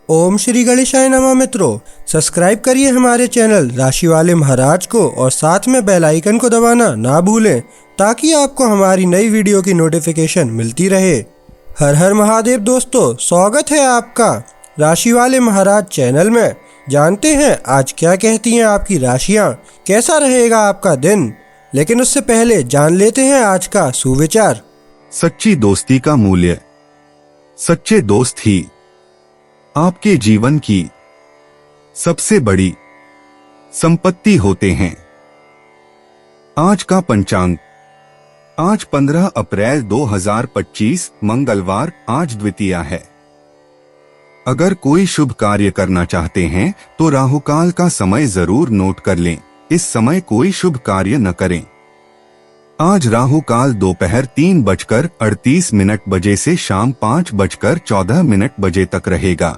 ओम श्री गणेशाय नमः। मित्रों, सब्सक्राइब करिए हमारे चैनल राशि वाले महाराज को और साथ में बेल आइकन को दबाना ना भूलें ताकि आपको हमारी नई वीडियो की नोटिफिकेशन मिलती रहे। हर हर महादेव दोस्तों, स्वागत है आपका राशि वाले महाराज चैनल में। जानते हैं आज क्या कहती हैं आपकी राशियां, कैसा रहेगा आपका दिन। लेकिन उससे पहले जान लेते हैं आज का सुविचार। सच्ची दोस्ती का मूल्य। सच्चे दोस्त ही आपके जीवन की सबसे बड़ी संपत्ति होते हैं। आज का पंचांग। आज 15 अप्रैल 2025 मंगलवार, आज द्वितीया है। अगर कोई शुभ कार्य करना चाहते हैं तो राहुकाल का समय जरूर नोट कर लें। इस समय कोई शुभ कार्य न करें। आज राहुकाल दोपहर 3:38 बजे से शाम 5:14 बजे तक रहेगा।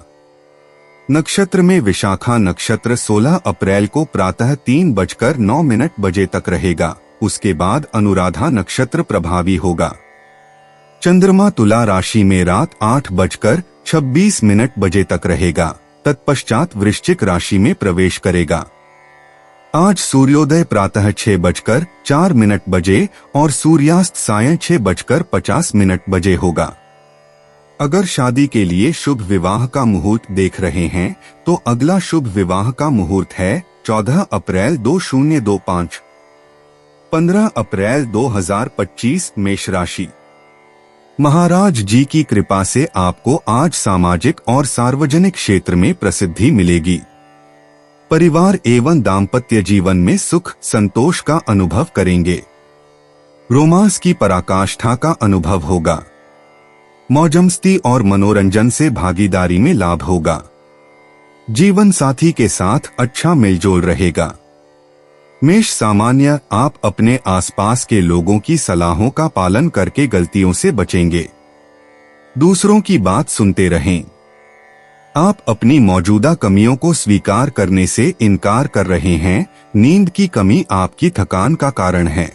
नक्षत्र में विशाखा नक्षत्र 16 अप्रैल को प्रातः 3:09 बजे तक रहेगा। उसके बाद अनुराधा नक्षत्र प्रभावी होगा। चंद्रमा तुला राशि में रात 8:26 बजे तक रहेगा। तत्पश्चात वृश्चिक राशि में प्रवेश करेगा। आज सूर्योदय प्रातः 6:04 बजे और सूर्यास्त सायं 6:50 बजे होगा। अगर शादी के लिए शुभ विवाह का मुहूर्त देख रहे हैं तो अगला शुभ विवाह का मुहूर्त है 14 अप्रैल 2025। 15 अप्रैल 2025 मेष राशि। महाराज जी की कृपा से आपको आज सामाजिक और सार्वजनिक क्षेत्र में प्रसिद्धि मिलेगी। परिवार एवं दाम्पत्य जीवन में सुख संतोष का अनुभव करेंगे। रोमांस की पराकाष्ठा का अनुभव होगा। मौजमस्ती और मनोरंजन से भागीदारी में लाभ होगा। जीवन साथी के साथ अच्छा मेलजोल रहेगा। मेष सामान्य, आप अपने आसपास के लोगों की सलाहों का पालन करके गलतियों से बचेंगे। दूसरों की बात सुनते रहें। आप अपनी मौजूदा कमियों को स्वीकार करने से इनकार कर रहे हैं। नींद की कमी आपकी थकान का कारण है।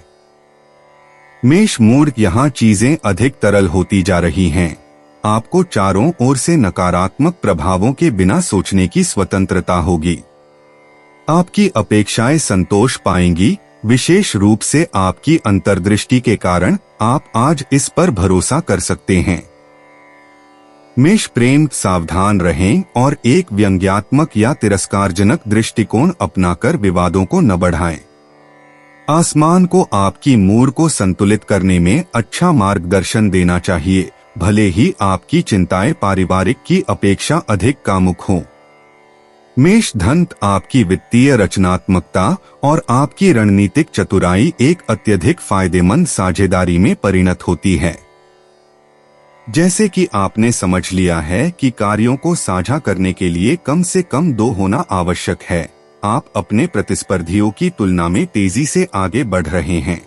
मेष मूड, यहाँ चीजें अधिक तरल होती जा रही हैं। आपको चारों ओर से नकारात्मक प्रभावों के बिना सोचने की स्वतंत्रता होगी। आपकी अपेक्षाएं संतोष पाएंगी। विशेष रूप से आपकी अंतर्दृष्टि के कारण आप आज इस पर भरोसा कर सकते हैं। मेष प्रेम, सावधान रहें और एक व्यंग्यात्मक या तिरस्कारजनक दृष्टिकोण अपनाकर विवादों को न बढ़ाएं। आसमान को आपकी मूड को संतुलित करने में अच्छा मार्गदर्शन देना चाहिए, भले ही आपकी चिंताएं पारिवारिक की अपेक्षा अधिक कामुक हों। मेष धन, आपकी वित्तीय रचनात्मकता और आपकी रणनीतिक चतुराई एक अत्यधिक फायदेमंद साझेदारी में परिणत होती है। जैसे कि आपने समझ लिया है कि कार्यों को साझा करने के लिए कम से कम 2 होना आवश्यक है। आप अपने प्रतिस्पर्धियों की तुलना में तेजी से आगे बढ़ रहे हैं।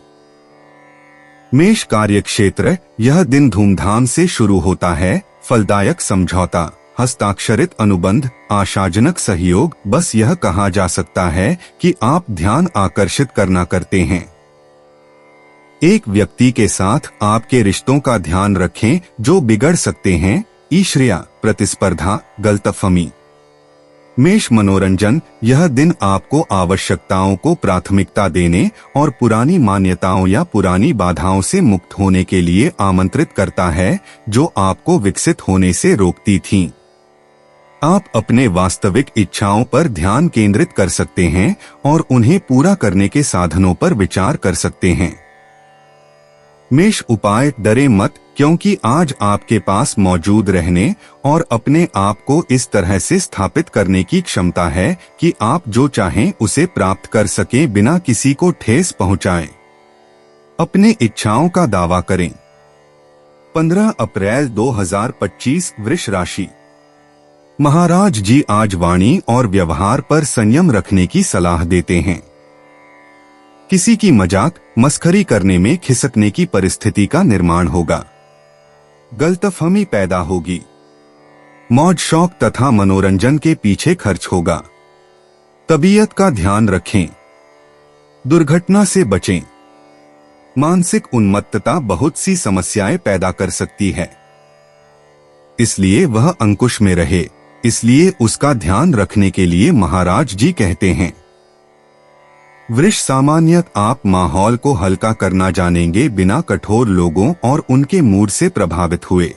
मेष कार्यक्षेत्र, यह दिन धूमधाम से शुरू होता है। फलदायक समझौता, हस्ताक्षरित अनुबंध, आशाजनक सहयोग, बस यह कहा जा सकता है कि आप ध्यान आकर्षित करना करते हैं। एक व्यक्ति के साथ आपके रिश्तों का ध्यान रखें जो बिगड़ सकते हैं। ईर्ष्या, प्रतिस्पर्धा, गलतफहमी। मेष मनोरंजन, यह दिन आपको आवश्यकताओं को प्राथमिकता देने और पुरानी मान्यताओं या पुरानी बाधाओं से मुक्त होने के लिए आमंत्रित करता है जो आपको विकसित होने से रोकती थीं। आप अपने वास्तविक इच्छाओं पर ध्यान केंद्रित कर सकते हैं और उन्हें पूरा करने के साधनों पर विचार कर सकते हैं। मेष उपाय, डरे मत, क्योंकि आज आपके पास मौजूद रहने और अपने आप को इस तरह से स्थापित करने की क्षमता है कि आप जो चाहें उसे प्राप्त कर सकें बिना किसी को ठेस पहुंचाएं। अपने इच्छाओं का दावा करें। 15 अप्रैल 2025 वृष राशि। महाराज जी आज वाणी और व्यवहार पर संयम रखने की सलाह देते हैं। किसी की मजाक मस्खरी करने में खिसकने की परिस्थिति का निर्माण होगा। गलतफहमी पैदा होगी। मौज शौक तथा मनोरंजन के पीछे खर्च होगा। तबीयत का ध्यान रखें। दुर्घटना से बचें। मानसिक उन्मत्तता बहुत सी समस्याएं पैदा कर सकती है, इसलिए वह अंकुश में रहे। इसलिए उसका ध्यान रखने के लिए महाराज जी कहते हैं। वृष सामान्यतः आप माहौल को हल्का करना जानेंगे बिना कठोर लोगों और उनके मूड से प्रभावित हुए।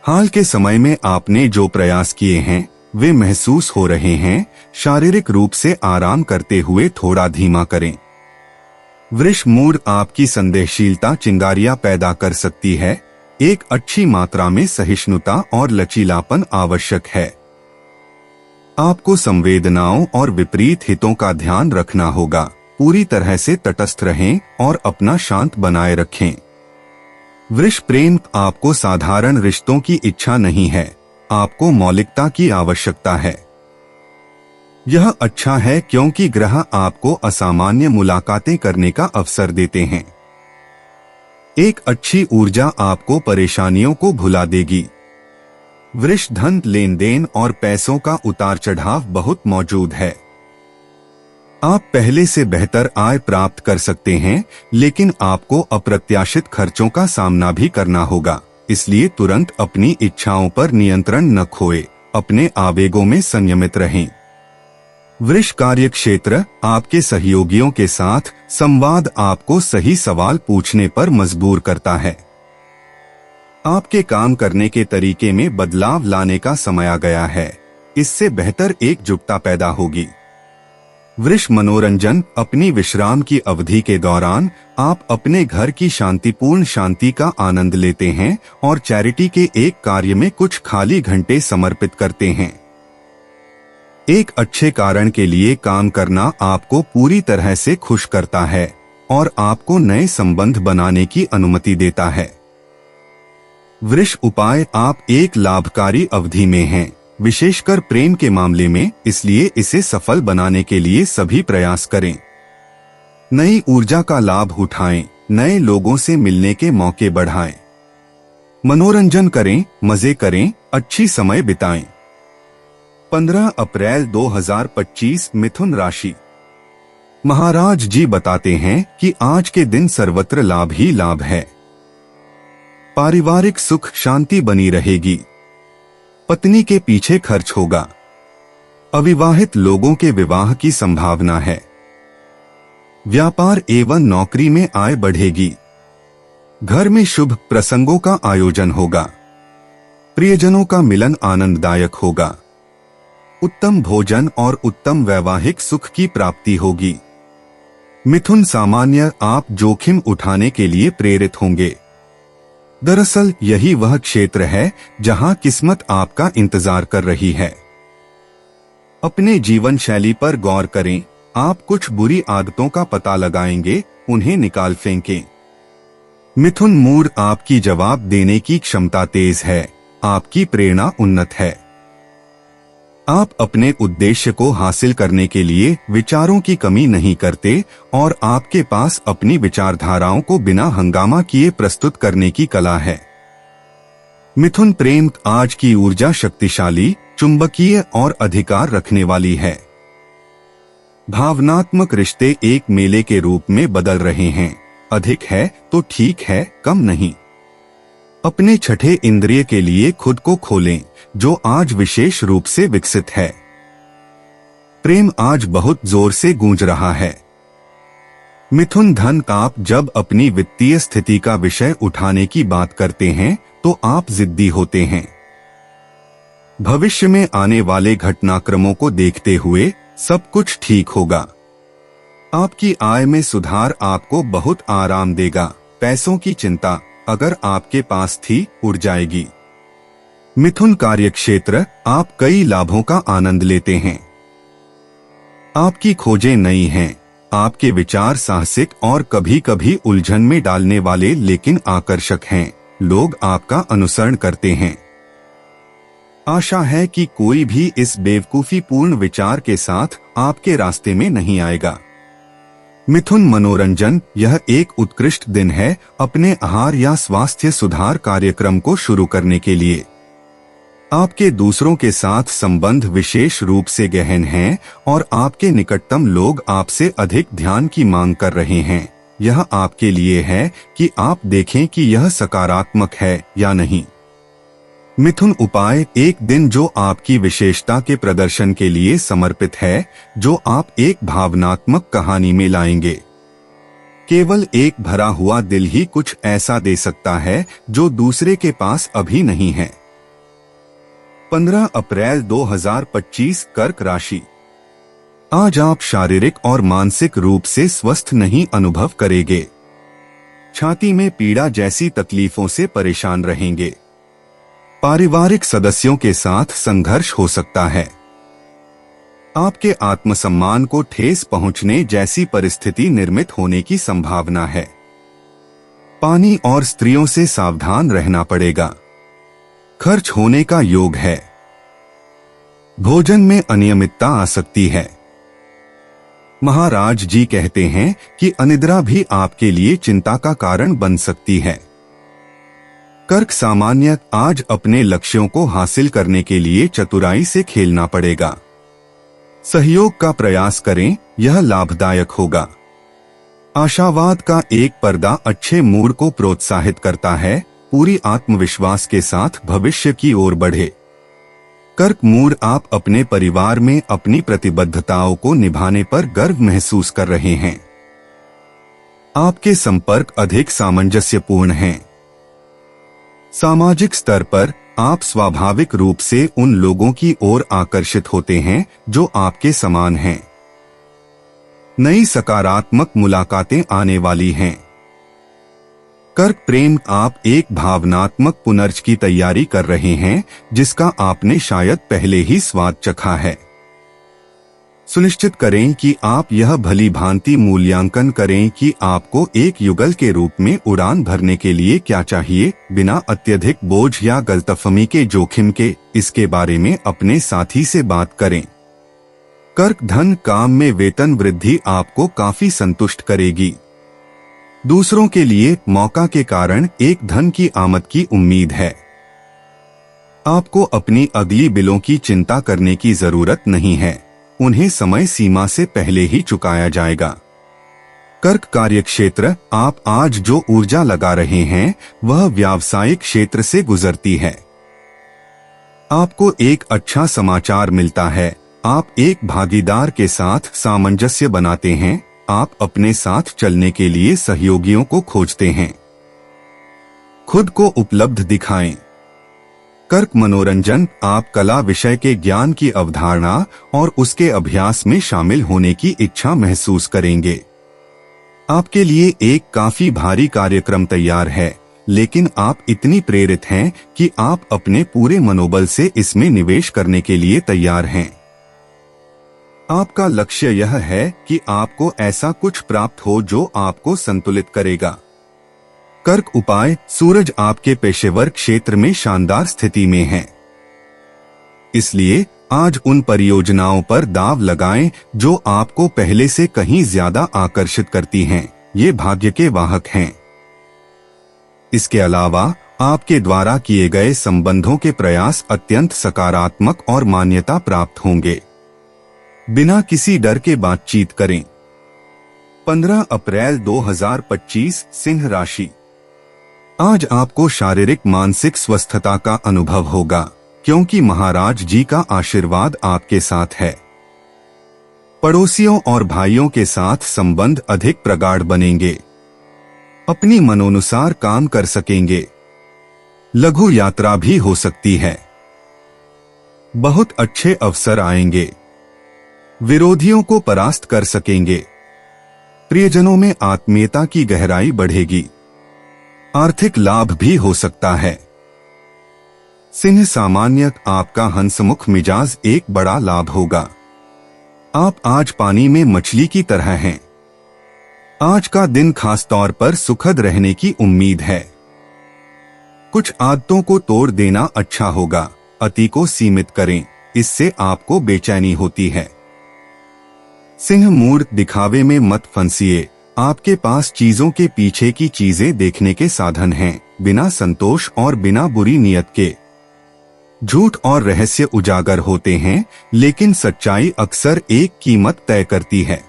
हाल के समय में आपने जो प्रयास किए हैं वे महसूस हो रहे हैं। शारीरिक रूप से आराम करते हुए थोड़ा धीमा करें। वृष मूड आपकी संदेहशीलता चिंगारियां पैदा कर सकती है। एक अच्छी मात्रा में सहिष्णुता और लचीलापन आवश्यक है। आपको संवेदनाओं और विपरीत हितों का ध्यान रखना होगा। पूरी तरह से तटस्थ रहें और अपना शांत बनाए रखें। वृष प्रेम आपको साधारण रिश्तों की इच्छा नहीं है, आपको मौलिकता की आवश्यकता है। यह अच्छा है क्योंकि ग्रह आपको असामान्य मुलाकातें करने का अवसर देते हैं। एक अच्छी ऊर्जा आपको परेशानियों को भुला देगी। वृष धन, लेन देन और पैसों का उतार चढ़ाव बहुत मौजूद है। आप पहले से बेहतर आय प्राप्त कर सकते हैं, लेकिन आपको अप्रत्याशित खर्चों का सामना भी करना होगा। इसलिए तुरंत अपनी इच्छाओं पर नियंत्रण न खोए, अपने आवेगों में संयमित रहें। वृष कार्य क्षेत्र आपके सहयोगियों के साथ संवाद आपको सही सवाल पूछने पर मजबूर करता है। आपके काम करने के तरीके में बदलाव लाने का समय आ गया है। इससे बेहतर एकजुटता पैदा होगी। वृष मनोरंजन अपनी विश्राम की अवधि के दौरान आप अपने घर की शांतिपूर्ण शांति का आनंद लेते हैं और चैरिटी के एक कार्य में कुछ खाली घंटे समर्पित करते हैं। एक अच्छे कारण के लिए काम करना आपको पूरी तरह से खुश करता है और आपको नए संबंध बनाने की अनुमति देता है। वृष उपाय आप एक लाभकारी अवधि में हैं, विशेषकर प्रेम के मामले में, इसलिए इसे सफल बनाने के लिए सभी प्रयास करें। नई ऊर्जा का लाभ उठाएं, नए लोगों से मिलने के मौके बढ़ाएं। मनोरंजन करें, मजे करें, अच्छी समय बिताएं। 15 अप्रैल 2025 मिथुन राशि। महाराज जी बताते हैं कि आज के दिन सर्वत्र लाभ ही लाभ है। पारिवारिक सुख शांति बनी रहेगी। पत्नी के पीछे खर्च होगा। अविवाहित लोगों के विवाह की संभावना है। व्यापार एवं नौकरी में आय बढ़ेगी। घर में शुभ प्रसंगों का आयोजन होगा। प्रियजनों का मिलन आनंददायक होगा। उत्तम भोजन और उत्तम वैवाहिक सुख की प्राप्ति होगी। मिथुन सामान्य आप जोखिम उठाने के लिए प्रेरित होंगे। दरअसल यही वह क्षेत्र है जहां किस्मत आपका इंतजार कर रही है। अपने जीवन शैली पर गौर करें। आप कुछ बुरी आदतों का पता लगाएंगे, उन्हें निकाल फेंकें। मिथुन मूड आपकी जवाब देने की क्षमता तेज है। आपकी प्रेरणा उन्नत है। आप अपने उद्देश्य को हासिल करने के लिए विचारों की कमी नहीं करते और आपके पास अपनी विचारधाराओं को बिना हंगामा किए प्रस्तुत करने की कला है। मिथुन प्रेम आज की ऊर्जा शक्तिशाली, चुंबकीय और अधिकार रखने वाली है। भावनात्मक रिश्ते एक मेले के रूप में बदल रहे हैं। अधिक है तो ठीक है, कम नहीं। अपने छठे इंद्रिय के लिए खुद को खोलें, जो आज विशेष रूप से विकसित है। प्रेम आज बहुत जोर से गूंज रहा है। मिथुन धन आप जब अपनी वित्तीय स्थिति का विषय उठाने की बात करते हैं तो आप जिद्दी होते हैं। भविष्य में आने वाले घटनाक्रमों को देखते हुए सब कुछ ठीक होगा। आपकी आय में सुधार आपको बहुत आराम देगा। पैसों की चिंता अगर आपके पास थी, उड़ जाएगी। मिथुन कार्यक्षेत्र आप कई लाभों का आनंद लेते हैं। आपकी खोजें नई हैं। आपके विचार साहसिक और कभी कभी उलझन में डालने वाले लेकिन आकर्षक हैं। लोग आपका अनुसरण करते हैं। आशा है कि कोई भी इस बेवकूफीपूर्ण विचार के साथ आपके रास्ते में नहीं आएगा। मिथुन मनोरंजन यह एक उत्कृष्ट दिन है अपने आहार या स्वास्थ्य सुधार कार्यक्रम को शुरू करने के लिए। आपके दूसरों के साथ संबंध विशेष रूप से गहन हैं और आपके निकटतम लोग आपसे अधिक ध्यान की मांग कर रहे हैं। यह आपके लिए है कि आप देखें कि यह सकारात्मक है या नहीं। मिथुन उपाय, एक दिन जो आपकी विशेषता के प्रदर्शन के लिए समर्पित है, जो आप एक भावनात्मक कहानी में लाएंगे। केवल एक भरा हुआ दिल ही कुछ ऐसा दे सकता है जो दूसरे के पास अभी नहीं है। 15 अप्रैल 2025 कर्क राशि। आज आप शारीरिक और मानसिक रूप से स्वस्थ नहीं अनुभव करेंगे। छाती में पीड़ा जैसी तकलीफों से परेशान रहेंगे। पारिवारिक सदस्यों के साथ संघर्ष हो सकता है। आपके आत्मसम्मान को ठेस पहुंचने जैसी परिस्थिति निर्मित होने की संभावना है। पानी और स्त्रियों से सावधान रहना पड़ेगा। खर्च होने का योग है। भोजन में अनियमितता आ सकती है। महाराज जी कहते हैं कि अनिद्रा भी आपके लिए चिंता का कारण बन सकती है। कर्क सामान्य, आज अपने लक्ष्यों को हासिल करने के लिए चतुराई से खेलना पड़ेगा। सहयोग का प्रयास करें, यह लाभदायक होगा। आशावाद का एक पर्दा अच्छे मूड को प्रोत्साहित करता है। पूरी आत्मविश्वास के साथ भविष्य की ओर बढ़े। कर्क मूड, आप अपने परिवार में अपनी प्रतिबद्धताओं को निभाने पर गर्व महसूस कर रहे हैं। आपके संपर्क अधिक सामंजस्यपूर्ण हैं। सामाजिक स्तर पर आप स्वाभाविक रूप से उन लोगों की ओर आकर्षित होते हैं जो आपके समान हैं। नई सकारात्मक मुलाकातें आने वाली हैं। कर्क प्रेम, आप एक भावनात्मक पुनर्ज की तैयारी कर रहे हैं जिसका आपने शायद पहले ही स्वाद चखा है। सुनिश्चित करें कि आप यह भली भांति मूल्यांकन करें कि आपको एक युगल के रूप में उड़ान भरने के लिए क्या चाहिए, बिना अत्यधिक बोझ या गलतफहमी के जोखिम के। इसके बारे में अपने साथी से बात करें। कर्क धन, काम में वेतन वृद्धि आपको काफी संतुष्ट करेगी। दूसरों के लिए मौका के कारण एक धन की आमद की उम्मीद है। आपको अपनी अगली बिलों की चिंता करने की जरूरत नहीं है, उन्हें समय सीमा से पहले ही चुकाया जाएगा। कर्क कार्यक्षेत्र, आप आज जो ऊर्जा लगा रहे हैं वह व्यावसायिक क्षेत्र से गुजरती है। आपको एक अच्छा समाचार मिलता है। आप एक भागीदार के साथ सामंजस्य बनाते हैं। आप अपने साथ चलने के लिए सहयोगियों को खोजते हैं। खुद को उपलब्ध दिखाएं। कर्क मनोरंजन, आप कला विषय के ज्ञान की अवधारणा और उसके अभ्यास में शामिल होने की इच्छा महसूस करेंगे। आपके लिए एक काफी भारी कार्यक्रम तैयार है, लेकिन आप इतनी प्रेरित हैं कि आप अपने पूरे मनोबल से इसमें निवेश करने के लिए तैयार हैं। आपका लक्ष्य यह है कि आपको ऐसा कुछ प्राप्त हो जो आपको संतुलित करेगा। कर्क उपाय, सूरज आपके पेशेवर क्षेत्र में शानदार स्थिति में है। इसलिए आज उन परियोजनाओं पर दाव लगाएं जो आपको पहले से कहीं ज्यादा आकर्षित करती हैं। ये भाग्य के वाहक हैं। इसके अलावा आपके द्वारा किए गए संबंधों के प्रयास अत्यंत सकारात्मक और मान्यता प्राप्त होंगे। बिना किसी डर के बातचीत करें। 15 अप्रैल 2025 सिंह राशि। आज आपको शारीरिक मानसिक स्वस्थता का अनुभव होगा क्योंकि महाराज जी का आशीर्वाद आपके साथ है। पड़ोसियों और भाइयों के साथ संबंध अधिक प्रगाढ़ बनेंगे। अपनी मनोनुसार काम कर सकेंगे। लघु यात्रा भी हो सकती है। बहुत अच्छे अवसर आएंगे। विरोधियों को परास्त कर सकेंगे। प्रियजनों में आत्मीयता की गहराई बढ़ेगी। आर्थिक लाभ भी हो सकता है। सिंह सामान्य, आपका हंसमुख मिजाज एक बड़ा लाभ होगा। आप आज पानी में मछली की तरह हैं। आज का दिन खास तौर पर सुखद रहने की उम्मीद है। कुछ आदतों को तोड़ देना अच्छा होगा। अति को सीमित करें, इससे आपको बेचैनी होती है। सिंह मूड, दिखावे में मत फंसिए। आपके पास चीजों के पीछे की चीजें देखने के साधन हैं, बिना संतोष और बिना बुरी नियत के। झूठ और रहस्य उजागर होते हैं, लेकिन सच्चाई अक्सर एक कीमत तय करती है।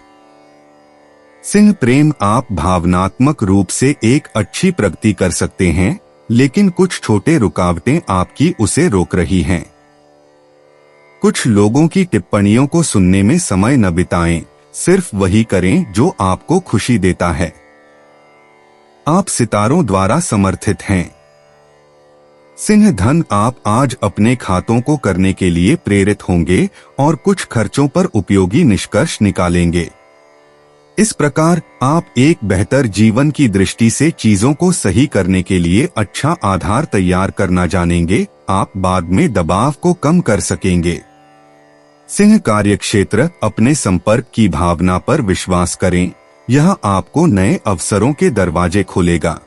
सिंह प्रेम, आप भावनात्मक रूप से एक अच्छी प्रगति कर सकते हैं। लेकिन कुछ छोटे रुकावटें आपकी उसे रोक रही हैं। कुछ लोगों की टिप्पणियों को सुनने में समय न बिताएं, सिर्फ वही करें जो आपको खुशी देता है। आप सितारों द्वारा समर्थित हैं। सिंह धन, आप आज अपने खातों को करने के लिए प्रेरित होंगे और कुछ खर्चों पर उपयोगी निष्कर्ष निकालेंगे। इस प्रकार आप एक बेहतर जीवन की दृष्टि से चीजों को सही करने के लिए अच्छा आधार तैयार करना जानेंगे। आप बाद में दबाव को कम कर सकेंगे। सिंह कार्यक्षेत्र, अपने संपर्क की भावना पर विश्वास करें, यह आपको नए अवसरों के दरवाजे खोलेगा।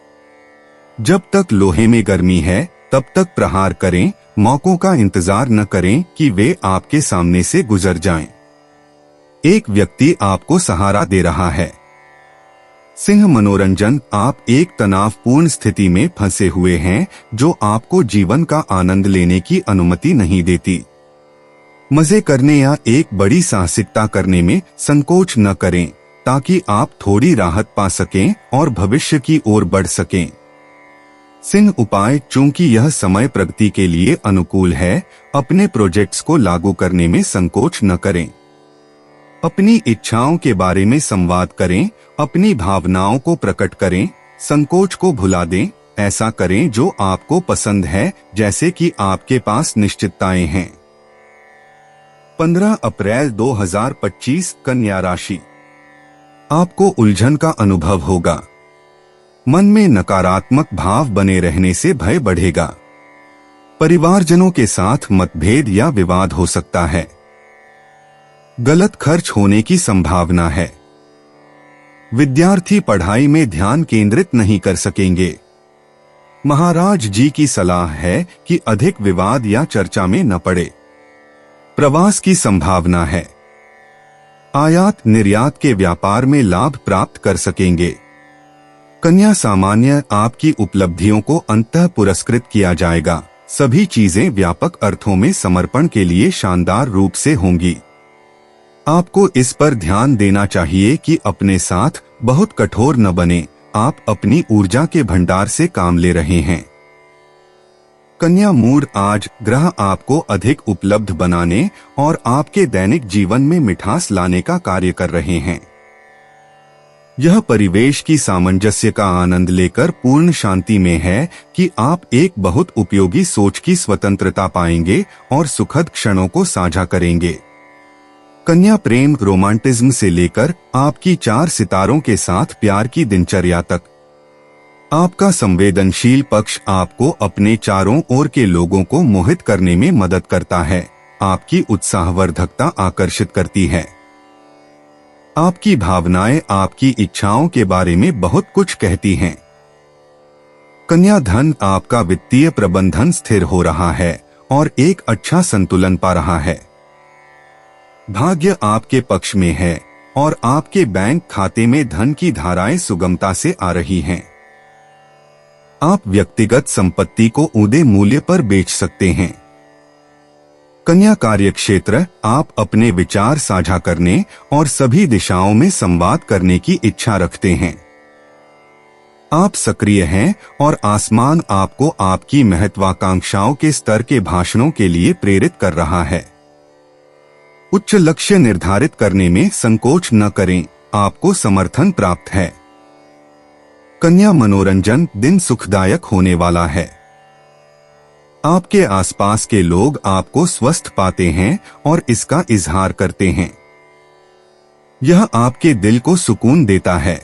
जब तक लोहे में गर्मी है तब तक प्रहार करें, मौकों का इंतजार न करें कि वे आपके सामने से गुजर जाएं। एक व्यक्ति आपको सहारा दे रहा है। सिंह मनोरंजन, आप एक तनावपूर्ण स्थिति में फंसे हुए हैं जो आपको जीवन का आनंद लेने की अनुमति नहीं देती। मजे करने या एक बड़ी साहसिकता करने में संकोच न करें ताकि आप थोड़ी राहत पा सकें और भविष्य की ओर बढ़ सकें। सिंह उपाय, चूंकि यह समय प्रगति के लिए अनुकूल है, अपने प्रोजेक्ट्स को लागू करने में संकोच न करें। अपनी इच्छाओं के बारे में संवाद करें, अपनी भावनाओं को प्रकट करें, संकोच को भुला दें। ऐसा करें जो आपको पसंद है, जैसे कि आपके पास निश्चितताएं हैं। 15 अप्रैल 2025, कन्या राशि। आपको उलझन का अनुभव होगा। मन में नकारात्मक भाव बने रहने से भय बढ़ेगा। परिवारजनों के साथ मतभेद या विवाद हो सकता है। गलत खर्च होने की संभावना है। विद्यार्थी पढ़ाई में ध्यान केंद्रित नहीं कर सकेंगे। महाराज जी की सलाह है कि अधिक विवाद या चर्चा में न पड़े। प्रवास की संभावना है। आयात निर्यात के व्यापार में लाभ प्राप्त कर सकेंगे। कन्या सामान्य, आपकी उपलब्धियों को अंततः पुरस्कृत किया जाएगा। सभी चीजें व्यापक अर्थों में समर्पण के लिए शानदार रूप से होंगी। आपको इस पर ध्यान देना चाहिए कि अपने साथ बहुत कठोर न बने। आप अपनी ऊर्जा के भंडार से काम ले रहे हैं। कन्या मूड, आज ग्रह आपको अधिक उपलब्ध बनाने और आपके दैनिक जीवन में मिठास लाने का कार्य कर रहे हैं। यह परिवेश की सामंजस्य का आनंद लेकर पूर्ण शांति में है कि आप एक बहुत उपयोगी सोच की स्वतंत्रता पाएंगे और सुखद क्षणों को साझा करेंगे। कन्या प्रेम, रोमांटिज्म से लेकर आपकी 4 सितारों के साथ प्यार की दिनचर्या तक, आपका संवेदनशील पक्ष आपको अपने चारों ओर के लोगों को मोहित करने में मदद करता है। आपकी उत्साहवर्धकता आकर्षित करती है। आपकी भावनाएं आपकी इच्छाओं के बारे में बहुत कुछ कहती हैं। कन्या धन, आपका वित्तीय प्रबंधन स्थिर हो रहा है और एक अच्छा संतुलन पा रहा है। भाग्य आपके पक्ष में है और आपके बैंक खाते में धन की धाराएं सुगमता से आ रही हैं। आप व्यक्तिगत संपत्ति को ऊंधे मूल्य पर बेच सकते हैं। कन्या कार्यक्षेत्र, आप अपने विचार साझा करने और सभी दिशाओं में संवाद करने की इच्छा रखते हैं। आप सक्रिय हैं और आसमान आपको आपकी महत्वाकांक्षाओं के स्तर के भाषणों के लिए प्रेरित कर रहा है। उच्च लक्ष्य निर्धारित करने में संकोच न करें, आपको समर्थन प्राप्त है। कन्या मनोरंजन, दिन सुखदायक होने वाला है। आपके आसपास के लोग आपको स्वस्थ पाते हैं और इसका इजहार करते हैं। यह आपके दिल को सुकून देता है।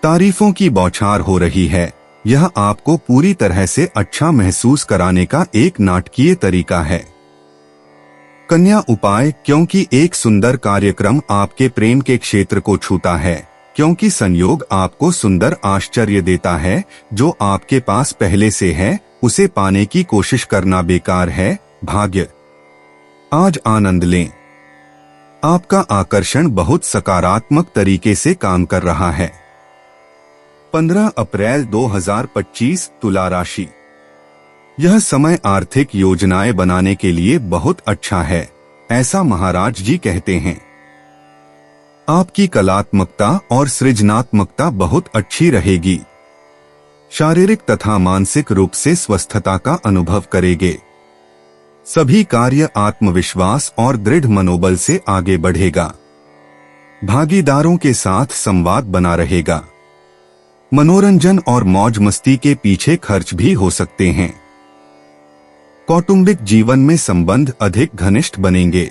तारीफों की बौछार हो रही है। यह आपको पूरी तरह से अच्छा महसूस कराने का एक नाटकीय तरीका है। कन्या उपाय, क्योंकि एक सुंदर कार्यक्रम आपके प्रेम के क्षेत्र को छूता है, क्योंकि संयोग आपको सुंदर आश्चर्य देता है जो आपके पास पहले से है, उसे पाने की कोशिश करना बेकार है। भाग्य, आज आनंद लें। आपका आकर्षण बहुत सकारात्मक तरीके से काम कर रहा है। 15 अप्रैल 2025, तुला राशि। यह समय आर्थिक योजनाएं बनाने के लिए बहुत अच्छा है, ऐसा महाराज जी कहते हैं। आपकी कलात्मकता और सृजनात्मकता बहुत अच्छी रहेगी। शारीरिक तथा मानसिक रूप से स्वस्थता का अनुभव करेंगे। सभी कार्य आत्मविश्वास और दृढ़ मनोबल से आगे बढ़ेगा। भागीदारों के साथ संवाद बना रहेगा। मनोरंजन और मौज मस्ती के पीछे खर्च भी हो सकते हैं। कौटुंबिक जीवन में संबंध अधिक घनिष्ठ बनेंगे।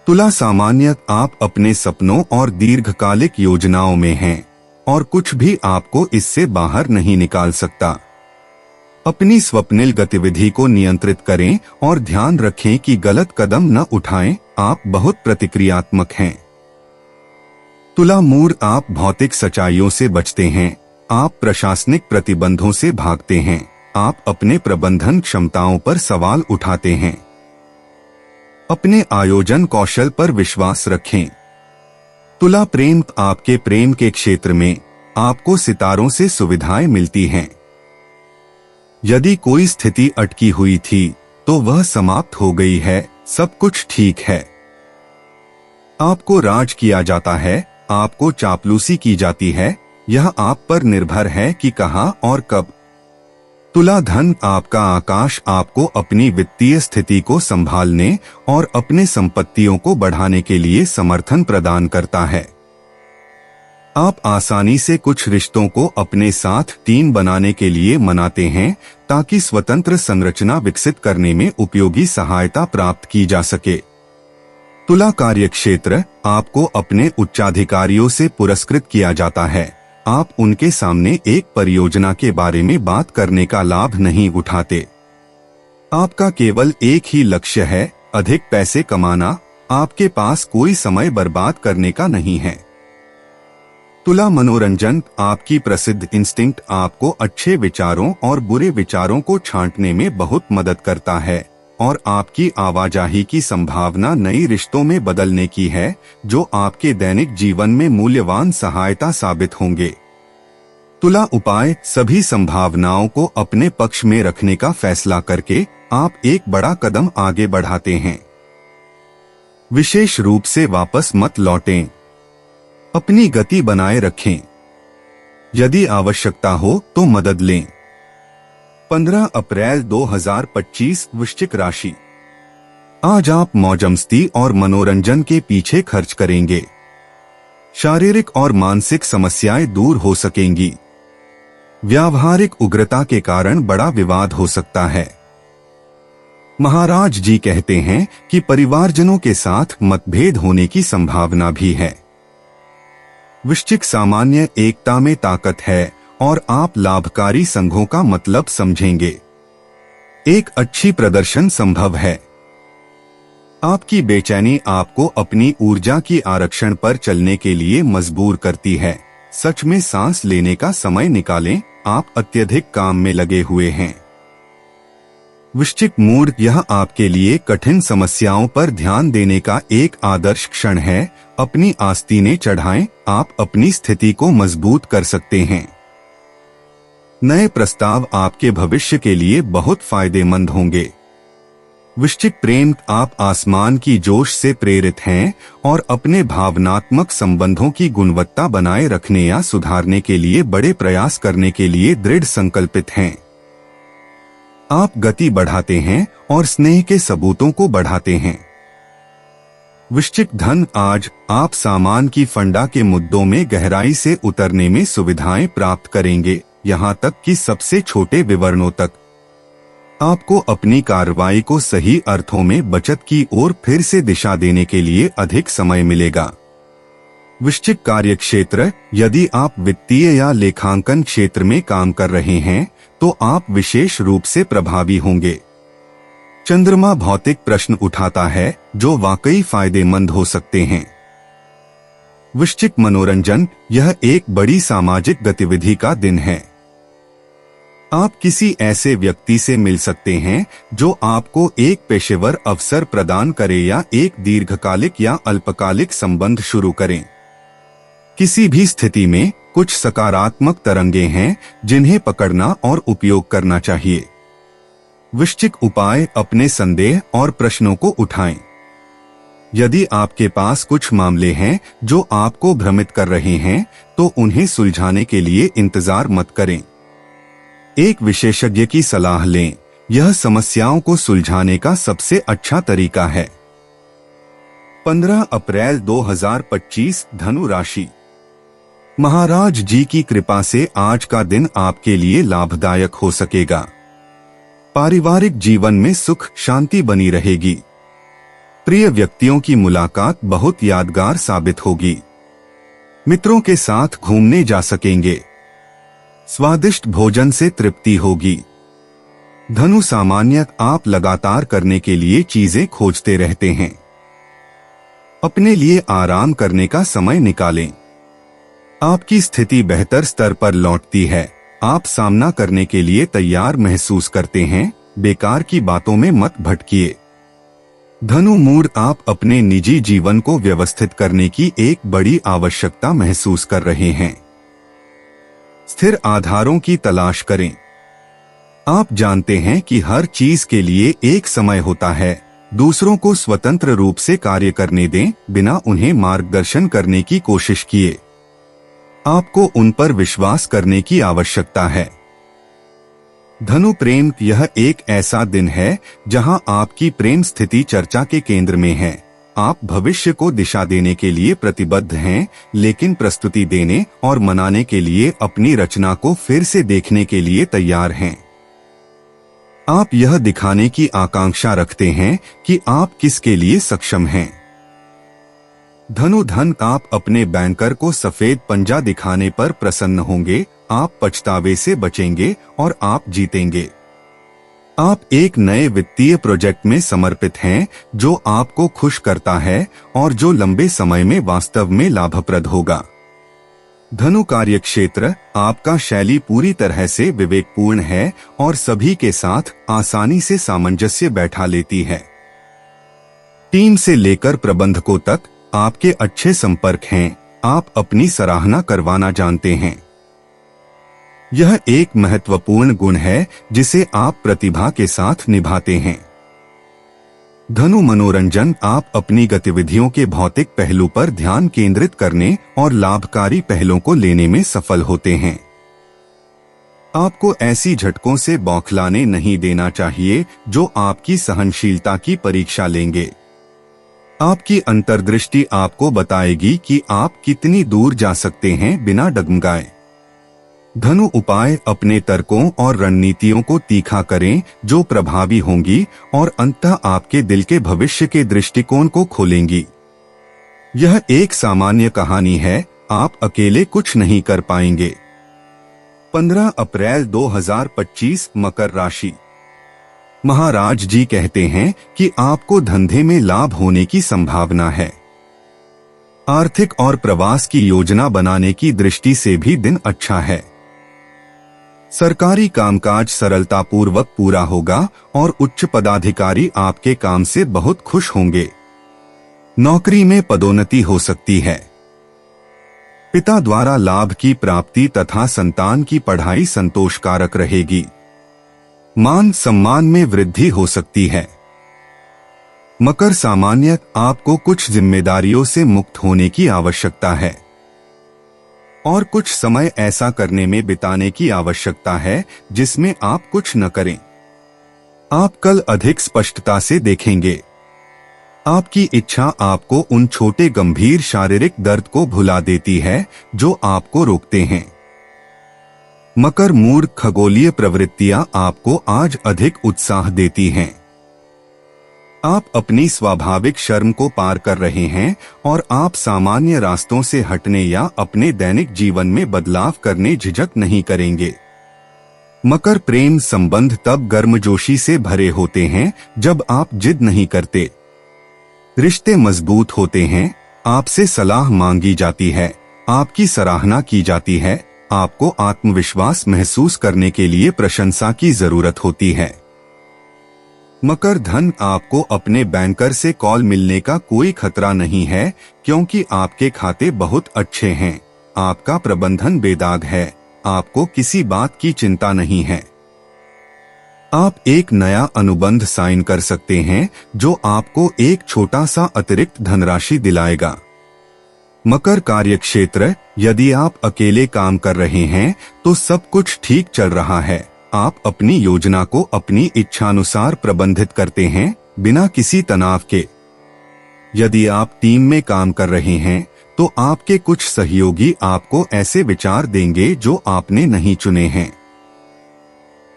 तुला सामान्यतः आप अपने सपनों और दीर्घकालिक योजनाओं में हैं और कुछ भी आपको इससे बाहर नहीं निकाल सकता। अपनी स्वप्निल गतिविधि को नियंत्रित करें और ध्यान रखें कि गलत कदम न उठाएं। आप बहुत प्रतिक्रियात्मक हैं। तुला मूड आप भौतिक सच्चाइयों से बचते हैं। आप प्रशासनिक प्रतिबंधों से भागते हैं। आप अपने प्रबंधन क्षमताओं पर सवाल उठाते हैं। अपने आयोजन कौशल पर विश्वास रखें। तुला प्रेम आपके प्रेम के क्षेत्र में आपको सितारों से सुविधाएं मिलती हैं। यदि कोई स्थिति अटकी हुई थी तो वह समाप्त हो गई है। सब कुछ ठीक है। आपको राज किया जाता है। आपको चापलूसी की जाती है। यह आप पर निर्भर है कि कहां और कब। तुला धन आपका आकाश आपको अपनी वित्तीय स्थिति को संभालने और अपने संपत्तियों को बढ़ाने के लिए समर्थन प्रदान करता है। आप आसानी से कुछ रिश्तों को अपने साथ टीम बनाने के लिए मनाते हैं ताकि स्वतंत्र संरचना विकसित करने में उपयोगी सहायता प्राप्त की जा सके। तुला कार्यक्षेत्र आपको अपने उच्चाधिकारियों से पुरस्कृत किया जाता है। आप उनके सामने एक परियोजना के बारे में बात करने का लाभ नहीं उठाते। आपका केवल एक ही लक्ष्य है, अधिक पैसे कमाना। आपके पास कोई समय बर्बाद करने का नहीं है। तुला मनोरंजन आपकी प्रसिद्ध इंस्टिंक्ट आपको अच्छे विचारों और बुरे विचारों को छांटने में बहुत मदद करता है और आपकी आवाजाही की संभावना नई रिश्तों में बदलने की है जो आपके दैनिक जीवन में मूल्यवान सहायता साबित होंगे। तुला उपाय सभी संभावनाओं को अपने पक्ष में रखने का फैसला करके आप एक बड़ा कदम आगे बढ़ाते हैं। विशेष रूप से वापस मत लौटें। अपनी गति बनाए रखें। यदि आवश्यकता हो तो मदद लें। 15 अप्रैल 2025 वृश्चिक राशि। आज आप मौजमस्ती और मनोरंजन के पीछे खर्च करेंगे। शारीरिक और मानसिक समस्याएं दूर हो सकेंगी। व्यावहारिक उग्रता के कारण बड़ा विवाद हो सकता है। महाराज जी कहते हैं कि परिवारजनों के साथ मतभेद होने की संभावना भी है। वृश्चिक सामान्य एकता में ताकत है और आप लाभकारी संघों का मतलब समझेंगे। एक अच्छी प्रदर्शन संभव है। आपकी बेचैनी आपको अपनी ऊर्जा की आरक्षण पर चलने के लिए मजबूर करती है। सच में सांस लेने का समय निकालें। आप अत्यधिक काम में लगे हुए हैं। वृश्चिक मूड यह आपके लिए कठिन समस्याओं पर ध्यान देने का एक आदर्श क्षण है। अपनी आस्तीनें चढ़ाएं। आप अपनी स्थिति को मजबूत कर सकते हैं। नए प्रस्ताव आपके भविष्य के लिए बहुत फायदेमंद होंगे। वृश्चिक प्रेम आप आसमान की जोश से प्रेरित हैं और अपने भावनात्मक संबंधों की गुणवत्ता बनाए रखने या सुधारने के लिए बड़े प्रयास करने के लिए दृढ़ संकल्पित हैं। आप गति बढ़ाते हैं और स्नेह के सबूतों को बढ़ाते हैं। वृश्चिक धन आज आप सामान की फंडा के मुद्दों में गहराई से उतरने में सुविधाएं प्राप्त करेंगे, यहाँ तक कि सबसे छोटे विवरणों तक। आपको अपनी कार्रवाई को सही अर्थों में बचत की ओर फिर से दिशा देने के लिए अधिक समय मिलेगा। वृश्चिक कार्यक्षेत्र यदि आप वित्तीय या लेखांकन क्षेत्र में काम कर रहे हैं तो आप विशेष रूप से प्रभावी होंगे। चंद्रमा भौतिक प्रश्न उठाता है जो वाकई फायदेमंद हो सकते हैं। वृश्चिक मनोरंजन यह एक बड़ी सामाजिक गतिविधि का दिन है। आप किसी ऐसे व्यक्ति से मिल सकते हैं जो आपको एक पेशेवर अवसर प्रदान करे या एक दीर्घकालिक या अल्पकालिक संबंध शुरू करें। किसी भी स्थिति में कुछ सकारात्मक तरंगे हैं जिन्हें पकड़ना और उपयोग करना चाहिए। वृश्चिक उपाय अपने संदेह और प्रश्नों को उठाएं। यदि आपके पास कुछ मामले हैं जो आपको भ्रमित कर रहे हैं तो उन्हें सुलझाने के लिए इंतजार मत करें। एक विशेषज्ञ की सलाह लें, यह समस्याओं को सुलझाने का सबसे अच्छा तरीका है। 15 अप्रैल 2025 धनु राशि। महाराज जी की कृपा से आज का दिन आपके लिए लाभदायक हो सकेगा। पारिवारिक जीवन में सुख शांति बनी रहेगी। प्रिय व्यक्तियों की मुलाकात बहुत यादगार साबित होगी। मित्रों के साथ घूमने जा सकेंगे। स्वादिष्ट भोजन से तृप्ति होगी। धनु सामान्य आप लगातार करने के लिए चीजें खोजते रहते हैं। अपने लिए आराम करने का समय निकालें। आपकी स्थिति बेहतर स्तर पर लौटती है। आप सामना करने के लिए तैयार महसूस करते हैं। बेकार की बातों में मत भटकिए। धनु मूड आप अपने निजी जीवन को व्यवस्थित करने की एक बड़ी आवश्यकता महसूस कर रहे हैं। स्थिर आधारों की तलाश करें। आप जानते हैं कि हर चीज के लिए एक समय होता है। दूसरों को स्वतंत्र रूप से कार्य करने दें, बिना उन्हें मार्गदर्शन करने की कोशिश किए। आपको उन पर विश्वास करने की आवश्यकता है। धनु प्रेम, यह एक ऐसा दिन है जहां आपकी प्रेम स्थिति चर्चा के केंद्र में है। आप भविष्य को दिशा देने के लिए प्रतिबद्ध हैं, लेकिन प्रस्तुति देने और मनाने के लिए अपनी रचना को फिर से देखने के लिए तैयार हैं। आप यह दिखाने की आकांक्षा रखते हैं कि आप किसके लिए सक्षम हैं। धनु धन, आप अपने बैंकर को सफेद पंजा दिखाने पर प्रसन्न होंगे। आप पछतावे से बचेंगे और आप जीतेंगे। आप एक नए वित्तीय प्रोजेक्ट में समर्पित हैं जो आपको खुश करता है और जो लंबे समय में वास्तव में लाभप्रद होगा। धनु कार्यक्षेत्र, आपका शैली पूरी तरह से विवेकपूर्ण है और सभी के साथ आसानी से सामंजस्य बैठा लेती है। टीम से लेकर प्रबंधकों तक आपके अच्छे संपर्क हैं। आप अपनी सराहना करवाना जानते हैं। यह एक महत्वपूर्ण गुण है जिसे आप प्रतिभा के साथ निभाते हैं। धनु मनोरंजन, आप अपनी गतिविधियों के भौतिक पहलू पर ध्यान केंद्रित करने और लाभकारी पहलों को लेने में सफल होते हैं। आपको ऐसी झटकों से बौखलाने नहीं देना चाहिए जो आपकी सहनशीलता की परीक्षा लेंगे। आपकी अंतर्दृष्टि आपको बताएगी कि आप कितनी दूर जा सकते हैं बिना डगमगाए। धनु उपाय, अपने तर्कों और रणनीतियों को तीखा करें जो प्रभावी होंगी और अंततः आपके दिल के भविष्य के दृष्टिकोण को खोलेंगी। यह एक सामान्य कहानी है, आप अकेले कुछ नहीं कर पाएंगे। 15 अप्रैल 2025 मकर राशि। महाराज जी कहते हैं कि आपको धंधे में लाभ होने की संभावना है। आर्थिक और प्रवास की योजना बनाने की दृष्टि से भी दिन अच्छा है। सरकारी कामकाज सरलतापूर्वक पूरा होगा और उच्च पदाधिकारी आपके काम से बहुत खुश होंगे। नौकरी में पदोन्नति हो सकती है। पिता द्वारा लाभ की प्राप्ति तथा संतान की पढ़ाई संतोषकारक रहेगी। मान सम्मान में वृद्धि हो सकती है। मकर सामान्य, आपको कुछ जिम्मेदारियों से मुक्त होने की आवश्यकता है और कुछ समय ऐसा करने में बिताने की आवश्यकता है जिसमें आप कुछ न करें। आप कल अधिक स्पष्टता से देखेंगे। आपकी इच्छा आपको उन छोटे गंभीर शारीरिक दर्द को भुला देती है जो आपको रोकते हैं। मकर मूड, खगोलीय प्रवृत्तियां आपको आज अधिक उत्साह देती हैं। आप अपनी स्वाभाविक शर्म को पार कर रहे हैं और आप सामान्य रास्तों से हटने या अपने दैनिक जीवन में बदलाव करने झिझक नहीं करेंगे। मकर प्रेम संबंध तब गर्मजोशी से भरे होते हैं जब आप जिद नहीं करते। रिश्ते मजबूत होते हैं। आपसे सलाह मांगी जाती है। आपकी सराहना की जाती है। आपको आत्मविश्वास महसूस करने के लिए प्रशंसा की जरूरत होती है। मकर धन, आपको अपने बैंकर से कॉल मिलने का कोई खतरा नहीं है क्योंकि आपके खाते बहुत अच्छे हैं। आपका प्रबंधन बेदाग है। आपको किसी बात की चिंता नहीं है। आप एक नया अनुबंध साइन कर सकते हैं जो आपको एक छोटा सा अतिरिक्त धनराशि दिलाएगा। मकर कार्यक्षेत्र, यदि आप अकेले काम कर रहे हैं तो सब कुछ ठीक चल रहा है। आप अपनी योजना को अपनी इच्छानुसार प्रबंधित करते हैं, बिना किसी तनाव के। यदि आप टीम में काम कर रहे हैं तो आपके कुछ सहयोगी आपको ऐसे विचार देंगे जो आपने नहीं चुने हैं।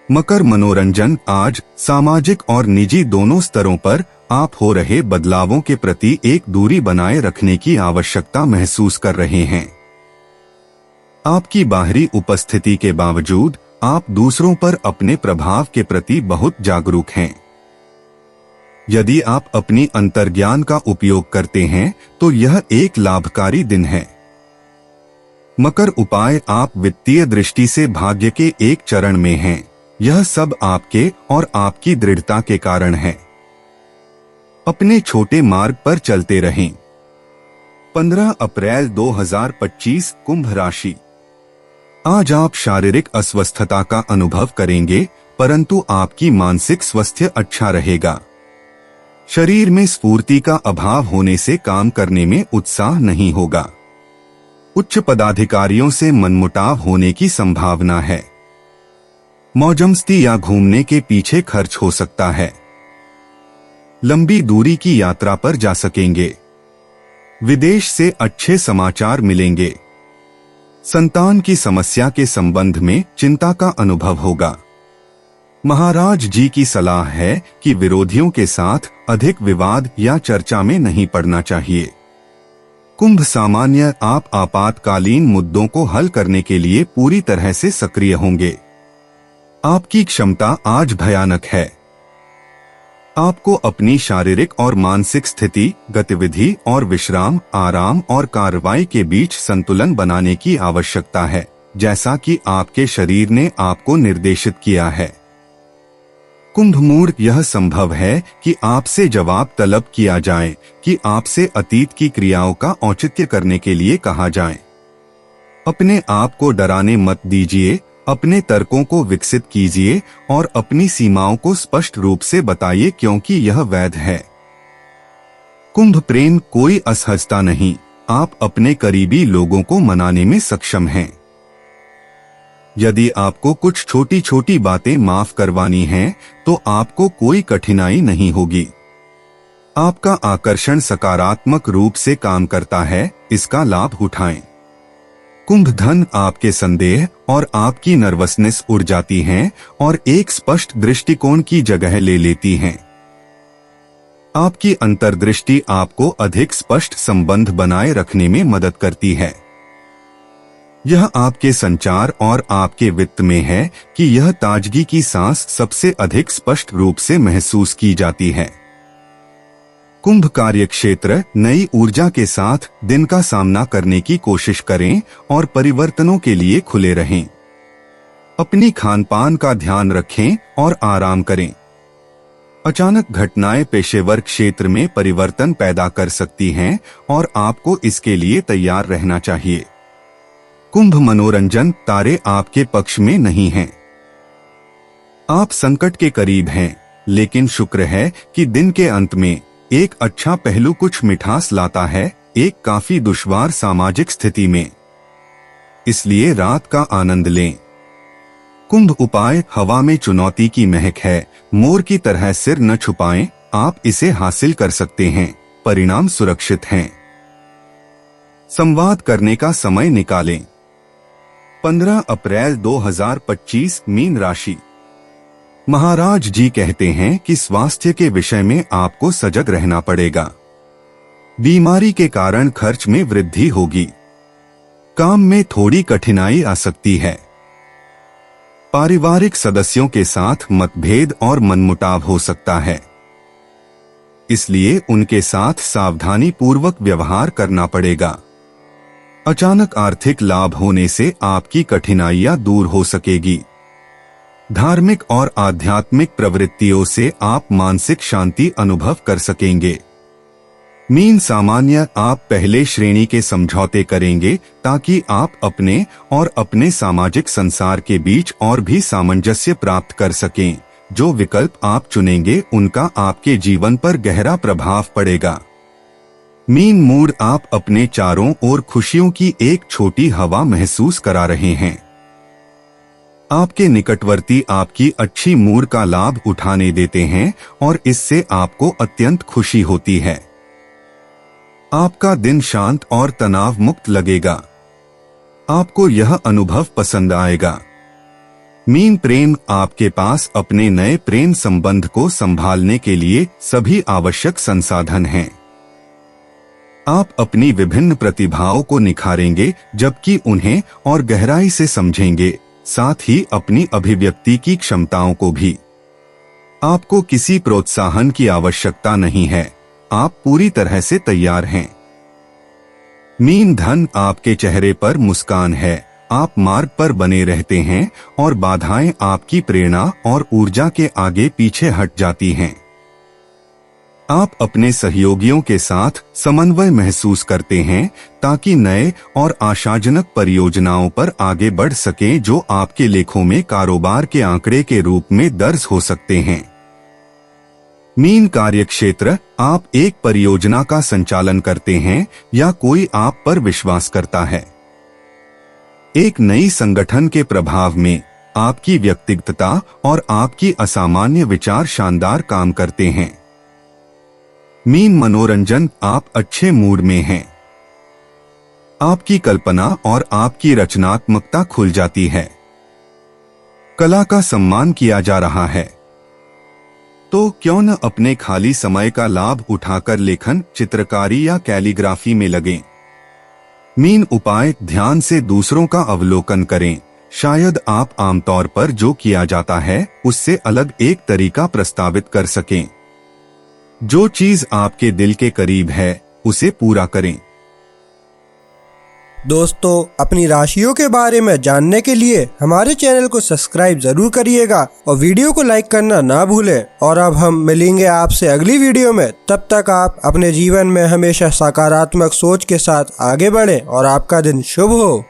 मकर मनोरंजन। आज सामाजिक और निजी दोनों स्तरों पर आप हो रहे बदलावों के प्रति एक दूरी बनाए रखने की आवश्यकता महसूस कर रहे हैं। आपकी बाहरी उपस्थिति के बावजूद आप दूसरों पर अपने प्रभाव के प्रति बहुत जागरूक हैं। यदि आप अपनी अंतर्ज्ञान का उपयोग करते हैं तो यह एक लाभकारी दिन है। मकर उपाय। आप वित्तीय दृष्टि से भाग्य के एक चरण में हैं। यह सब आपके और आपकी दृढ़ता के कारण है। अपने छोटे मार्ग पर चलते रहें। 15 अप्रैल 2025 कुंभ राशि। आज आप शारीरिक अस्वस्थता का अनुभव करेंगे, परंतु आपकी मानसिक स्वास्थ्य अच्छा रहेगा। शरीर में स्फूर्ति का अभाव होने से काम करने में उत्साह नहीं होगा। उच्च पदाधिकारियों से मनमुटाव होने की संभावना है। मौजमस्ती या घूमने के पीछे खर्च हो सकता है। लंबी दूरी की यात्रा पर जा सकेंगे। विदेश से अच्छे समाचार मिलेंगे। संतान की समस्या के संबंध में चिंता का अनुभव होगा। महाराज जी की सलाह है कि विरोधियों के साथ अधिक विवाद या चर्चा में नहीं पड़ना चाहिए। कुंभ सामान्य। आप आपातकालीन मुद्दों को हल करने के लिए पूरी तरह से सक्रिय होंगे। आपकी क्षमता आज भयानक है। आपको अपनी शारीरिक और मानसिक स्थिति, गतिविधि और विश्राम, आराम और कार्रवाई के बीच संतुलन बनाने की आवश्यकता है, जैसा कि आपके शरीर ने आपको निर्देशित किया है। कुंभ मूड। यह संभव है कि आपसे जवाब तलब किया जाए, कि आपसे अतीत की क्रियाओं का औचित्य करने के लिए कहा जाए। अपने आप को डराने मत दीजिए। अपने तर्कों को विकसित कीजिए और अपनी सीमाओं को स्पष्ट रूप से बताइए, क्योंकि यह वैध है। कुंभ प्रेम। कोई असहजता नहीं। आप अपने करीबी लोगों को मनाने में सक्षम हैं। यदि आपको कुछ छोटी छोटी बातें माफ करवानी हैं, तो आपको कोई कठिनाई नहीं होगी। आपका आकर्षण सकारात्मक रूप से काम करता है, इसका लाभ उठाएं। कुंभ धन। आपके संदेह और आपकी नर्वसनेस उड़ जाती हैं और एक स्पष्ट दृष्टिकोण की जगह ले लेती हैं। आपकी अंतर्दृष्टि आपको अधिक स्पष्ट संबंध बनाए रखने में मदद करती है। यह आपके संचार और आपके वित्त में है कि यह ताजगी की सांस सबसे अधिक स्पष्ट रूप से महसूस की जाती है। कुंभ कार्यक्षेत्र। नई ऊर्जा के साथ दिन का सामना करने की कोशिश करें और परिवर्तनों के लिए खुले रहें। अपनी खानपान का ध्यान रखें और आराम करें। अचानक घटनाएं पेशेवर क्षेत्र में परिवर्तन पैदा कर सकती हैं और आपको इसके लिए तैयार रहना चाहिए। कुंभ मनोरंजन। तारे आपके पक्ष में नहीं हैं। आप संकट के करीब हैं, लेकिन शुक्र है कि दिन के अंत में एक अच्छा पहलू कुछ मिठास लाता है, एक काफी दुश्वार सामाजिक स्थिति में। इसलिए रात का आनंद लें। कुंभ उपाय। हवा में चुनौती की महक है। मोर की तरह सिर न छुपाएं, आप इसे हासिल कर सकते हैं। परिणाम सुरक्षित हैं। संवाद करने का समय निकालें। 15 अप्रैल 2025 मीन राशि। महाराज जी कहते हैं कि स्वास्थ्य के विषय में आपको सजग रहना पड़ेगा। बीमारी के कारण खर्च में वृद्धि होगी। काम में थोड़ी कठिनाई आ सकती है। पारिवारिक सदस्यों के साथ मतभेद और मनमुटाव हो सकता है, इसलिए उनके साथ सावधानी पूर्वक व्यवहार करना पड़ेगा। अचानक आर्थिक लाभ होने से आपकी कठिनाइयां दूर हो सकेगी। धार्मिक और आध्यात्मिक प्रवृत्तियों से आप मानसिक शांति अनुभव कर सकेंगे। मीन सामान्य। आप पहले श्रेणी के समझौते करेंगे ताकि आप अपने और अपने सामाजिक संसार के बीच और भी सामंजस्य प्राप्त कर सकें। जो विकल्प आप चुनेंगे उनका आपके जीवन पर गहरा प्रभाव पड़ेगा। Mean mood. आप अपने चारों ओर खुशियों की एक छोटी हवा महसूस करा रहे हैं। आपके निकटवर्ती आपकी अच्छी मूड का लाभ उठाने देते हैं और इससे आपको अत्यंत खुशी होती है। आपका दिन शांत और तनाव मुक्त लगेगा। आपको यह अनुभव पसंद आएगा। मीन प्रेम आपके पास अपने नए प्रेम संबंध को संभालने के लिए सभी आवश्यक संसाधन हैं। आप अपनी विभिन्न प्रतिभाओं को निखारेंगे जबकि उन्हें और गहराई से समझेंगे, साथ ही अपनी अभिव्यक्ति की क्षमताओं को भी। आपको किसी प्रोत्साहन की आवश्यकता नहीं है, आप पूरी तरह से तैयार हैं। मीन धन आपके चेहरे पर मुस्कान है। आप मार्ग पर बने रहते हैं और बाधाएं आपकी प्रेरणा और ऊर्जा के आगे पीछे हट जाती हैं। आप अपने सहयोगियों के साथ समन्वय महसूस करते हैं ताकि नए और आशाजनक परियोजनाओं पर आगे बढ़ सकें जो आपके लेखों में कारोबार के आंकड़े के रूप में दर्ज हो सकते हैं। मीन कार्यक्षेत्र, आप एक परियोजना का संचालन करते हैं या कोई आप पर विश्वास करता है। एक नई संगठन के प्रभाव में आपकी व्यक्तिगतता और आपकी असामान्य विचार शानदार काम करते हैं। मीन मनोरंजन, आप अच्छे मूड में हैं। आपकी कल्पना और आपकी रचनात्मकता खुल जाती है। कला का सम्मान किया जा रहा है, तो क्यों न अपने खाली समय का लाभ उठाकर लेखन, चित्रकारी या कैलीग्राफी में लगें। मीन उपाय, ध्यान से दूसरों का अवलोकन करें। शायद आप आमतौर पर जो किया जाता है उससे अलग एक तरीका प्रस्तावित कर सकें। जो चीज आपके दिल के करीब है उसे पूरा करें। दोस्तों, अपनी राशियों के बारे में जानने के लिए हमारे चैनल को सब्सक्राइब जरूर करिएगा और वीडियो को लाइक करना ना भूलें। और अब हम मिलेंगे आपसे अगली वीडियो में। तब तक आप अपने जीवन में हमेशा सकारात्मक सोच के साथ आगे बढ़ें और आपका दिन शुभ हो।